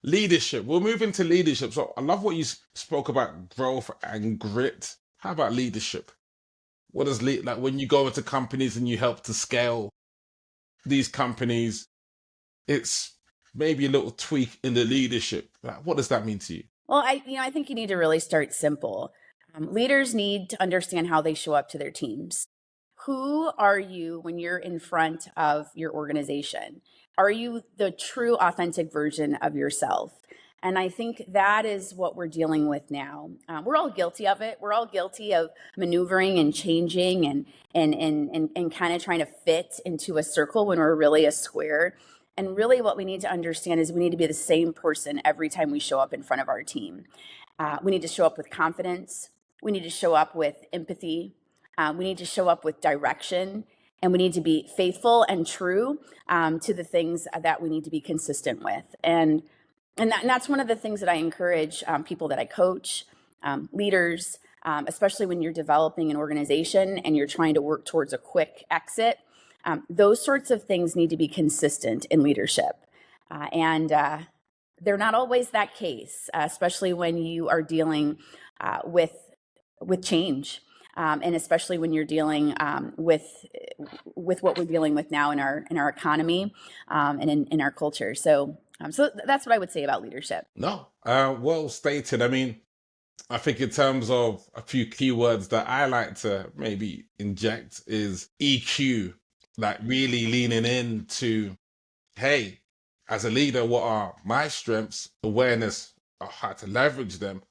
Leadership. We'll move into leadership. So I love what you spoke about growth and grit. How about leadership? What does like when you go into companies and you help to scale these companies? It's maybe a little tweak in the leadership. Like, what does that mean to you? Well, I think you need to really start simple. Leaders need to understand how they show up to their teams. Who are you when you're in front of your organization? Are you the true, authentic version of yourself? And I think that is what we're dealing with now. We're all guilty of it. We're all guilty of maneuvering and changing and kind of trying to fit into a circle when we're really a square. And really, what we need to understand is we need to be the same person every time we show up in front of our team. We need to show up with confidence. We need to show up with empathy. We need to show up with direction, and we need to be faithful and true to the things that we need to be consistent with. And that's one of the things that I encourage people that I coach, leaders, especially when you're developing an organization and you're trying to work towards a quick exit. Those sorts of things need to be consistent in leadership. And they're not always that case, especially when you are dealing with change. And especially when you're dealing with what we're dealing with now in our economy and in our culture. So that's what I would say about leadership. No, well stated. I mean, I think in terms of a few keywords that I like to maybe inject is EQ, like really leaning into, hey, as a leader, what are my strengths, awareness of how to leverage them,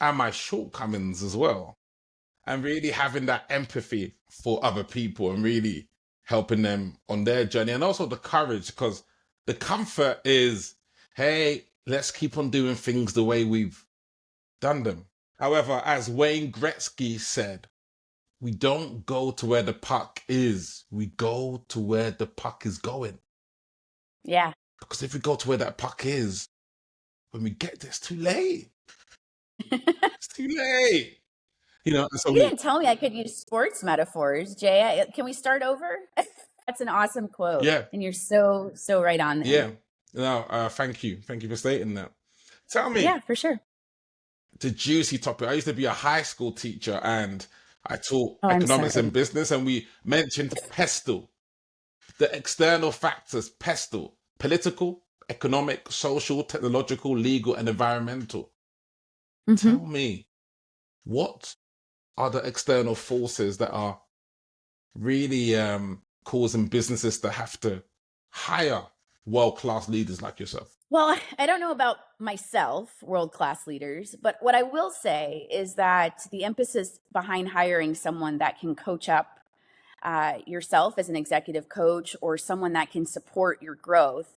and my shortcomings as well. And really having that empathy for other people and really helping them on their journey. And also the courage, because the comfort is, hey, let's keep on doing things the way we've done them. However, as Wayne Gretzky said, we don't go to where the puck is. We go to where the puck is going. Yeah. Because if we go to where that puck is, when we get there, it's too late. It's too late. You know, and so You we, didn't tell me I could use sports metaphors, Jay. Can we start over? That's an awesome quote. yeah, And you're so right on there. yeah. No, thank you. Thank you for stating that. Tell me, Yeah, for sure. the juicy topic. I used to be a high school teacher and I taught Oh, I'm economics and sorry. business, and we mentioned pestle, the external factors, pestle, political, economic, social, technological, legal, and environmental. Hmm. Tell me, what are the external forces that are really causing businesses to have to hire world-class leaders like yourself? Well, I don't know about myself, world-class leaders, but what I will say is that the emphasis behind hiring someone that can coach up yourself as an executive coach or someone that can support your growth,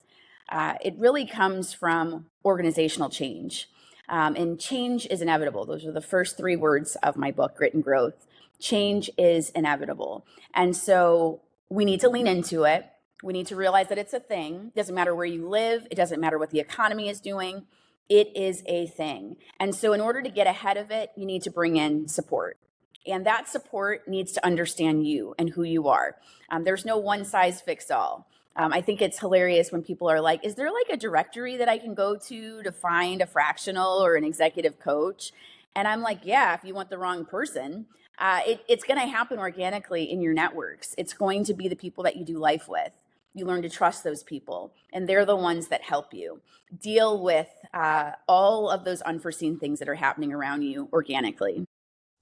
it really comes from organizational change. And change is inevitable. Those are the first three words of my book, Grit and Growth. Change is inevitable. And so we need to lean into it. We need to realize that it's a thing. It doesn't matter where you live, it doesn't matter what the economy is doing. It is a thing. And so, in order to get ahead of it, you need to bring in support. And that support needs to understand you and who you are. There's no one size fits all. I think it's hilarious when people are like, is there like a directory that I can go to find a fractional or an executive coach? And I'm like, yeah, if you want the wrong person, it's going to happen organically in your networks. It's going to be the people that you do life with. You learn to trust those people, and they're the ones that help you deal with all of those unforeseen things that are happening around you organically.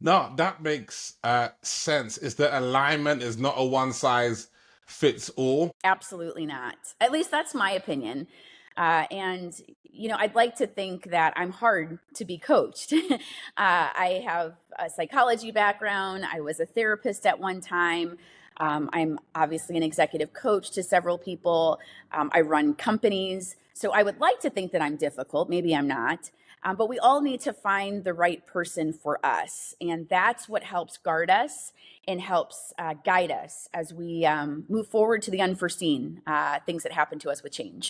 No, that makes sense. Is that alignment is not a one size fits all. Absolutely not. At least that's my opinion. And, I'd like to think that I'm hard to be coached. I have a psychology background. I was a therapist at one time. I'm obviously an executive coach to several people. I run companies. So I would like to think that I'm difficult. Maybe I'm not. But we all need to find the right person for us. And that's what helps guard us and helps guide us as we move forward to the unforeseen things that happen to us with change.